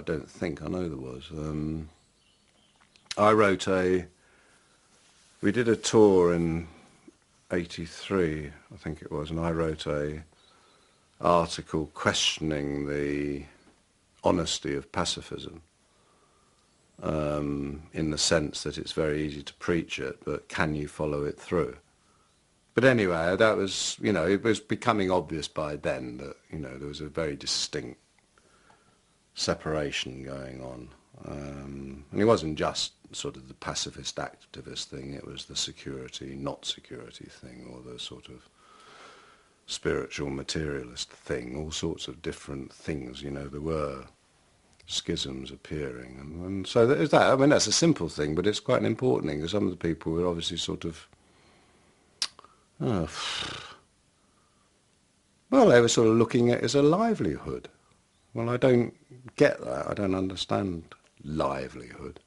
I don't think, I know there was. I wrote we did a tour in 83, I think it was, and I wrote a article questioning the honesty of pacifism, in the sense that it's very easy to preach it, but can you follow it through? But anyway, that was, you know, it was becoming obvious by then that, you know, there was a very distinct separation going on. And it wasn't just sort of the pacifist activist thing, it was the security, not security thing, or the sort of spiritual materialist thing, all sorts of different things, you know, there were schisms appearing. And so there's that. I mean, that's a simple thing, but it's quite an important thing, because some of the people were obviously sort of, well, they were sort of looking at it as a livelihood. Well, I don't get that. I don't understand livelihood.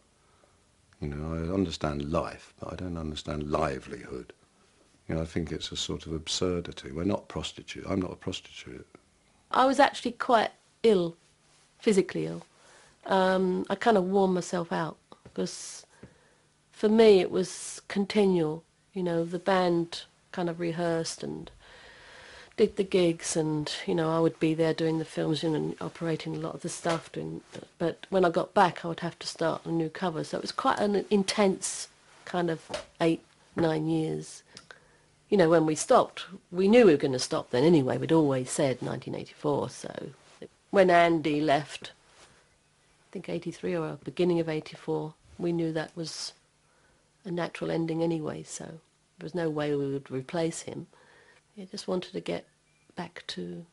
You know, I understand life, but I don't understand livelihood. You know, I think it's a sort of absurdity. We're not prostitutes. I'm not a prostitute. I was actually quite ill, physically ill. I kind of wore myself out, because for me it was continual. You know, the band kind of rehearsed and did the gigs, and, you know, I would be there doing the films and operating a lot of the stuff. But when I got back, I would have to start a new cover. So it was quite an intense kind of 8-9 years. You know, when we stopped, we knew we were going to stop then anyway. We'd always said 1984. So when Andy left, I think 83 or beginning of 84, we knew that was a natural ending anyway. So there was no way we would replace him. He just wanted to get back to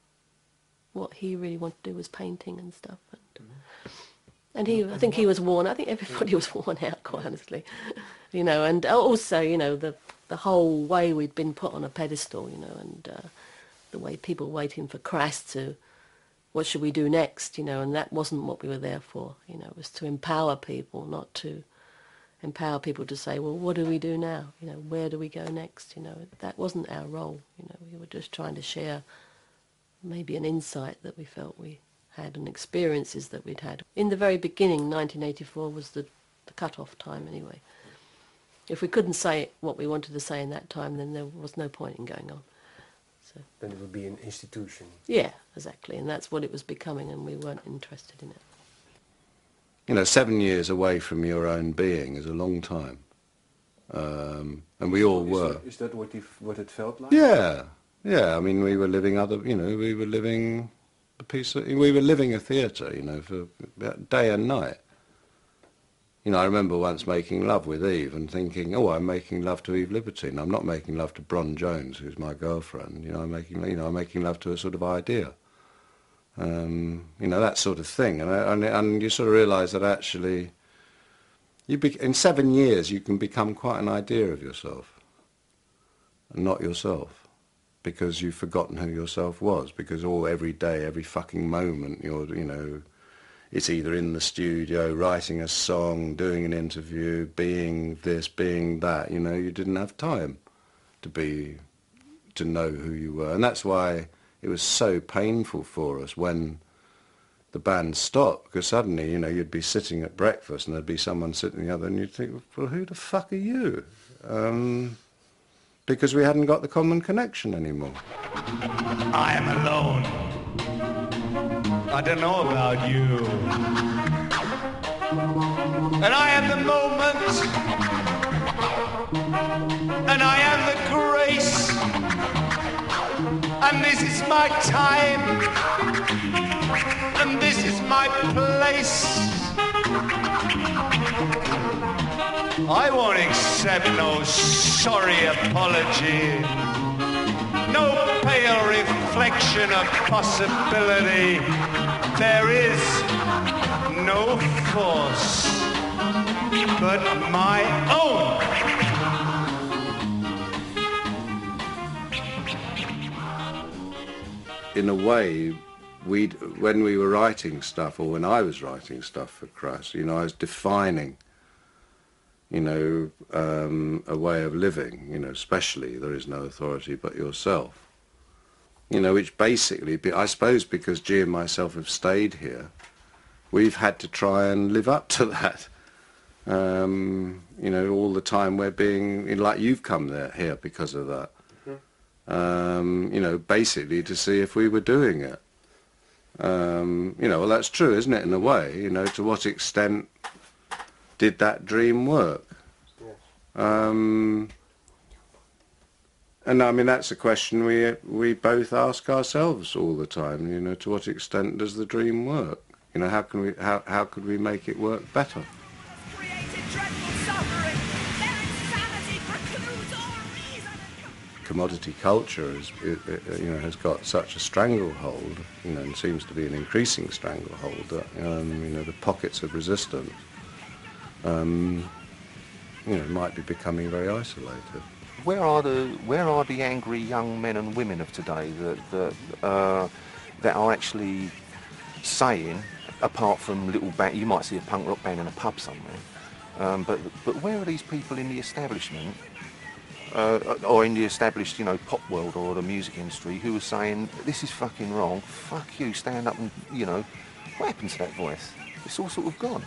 what he really wanted to do, was painting and stuff. And I think he was worn. I think everybody was worn out, quite honestly. You know, and also, you know, the whole way we'd been put on a pedestal, you know, and the way people were waiting for Crass to, what should we do next, you know, and that wasn't what we were there for. You know, it was to empower people, not to empower people to say, well, what do we do now? You know, where do we go next? You know, that wasn't our role. You know, we were just trying to share maybe an insight that we felt we had and experiences that we'd had. In the very beginning, 1984 was the cut-off time anyway. If we couldn't say what we wanted to say in that time, then there was no point in going on. So, then it would be an institution. Yeah, exactly, and that's what it was becoming, and we weren't interested in it. You know, 7 years away from your own being is a long time, and we all were. Is that what it felt like? Yeah, yeah. I mean, we were living we were living we were living a theatre, you know, for day and night. You know, I remember once making love with Eve and thinking, oh, I'm making love to Eve Libertine. I'm not making love to Bron Jones, who's my girlfriend. You know, I'm making love to a sort of idea. You know, that sort of thing, and you sort of realise that actually, in 7 years you can become quite an idea of yourself, and not yourself, because you've forgotten who yourself was. Because every day, every fucking moment, you know, it's either in the studio, writing a song, doing an interview, being this, being that. You know, you didn't have time to know who you were, and that's why it was so painful for us when the band stopped, because suddenly, you know, you'd be sitting at breakfast and there'd be someone sitting the other, and you'd think, well, who the fuck are you? Because we hadn't got the common connection anymore. I am alone. I don't know about you. And I am the moment. And I am the grace. And this is my time. And this is my place. I won't accept no sorry apology. No pale reflection of possibility. There is no force but my own. In a way, when we were writing stuff, or when I was writing stuff for Crass, you know, I was defining, you know, a way of living, you know, especially there is no authority but yourself. You know, which basically, I suppose because G and myself have stayed here, we've had to try and live up to that. You know, all the time we're being, like you've come here because of that. You know, basically to see if we were doing it. You know, well, that's true, isn't it, in a way? You know, to what extent did that dream work? And I mean, that's a question we both ask ourselves all the time. You know, to what extent does the dream work? You know, how could we make it work better? Commodity culture has got such a stranglehold, you know, and seems to be an increasing stranglehold that you know, the pockets of resistance you know, might be becoming very isolated. Where are the angry young men and women of today that are actually saying, apart from little band, you might see a punk rock band in a pub somewhere, but where are these people in the establishment or in the established, you know, pop world or the music industry who are saying, this is fucking wrong, fuck you, stand up and, you know, what happened to that voice? It's all sort of gone.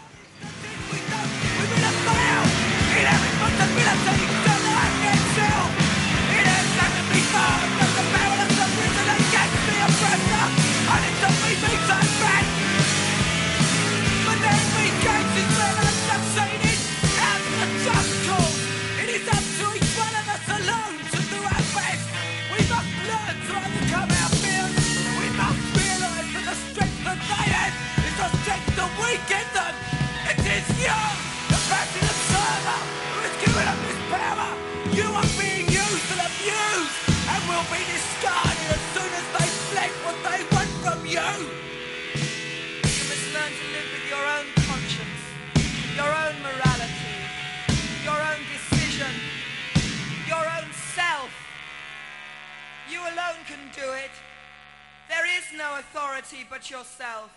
You alone can do it. There is no authority but yourself.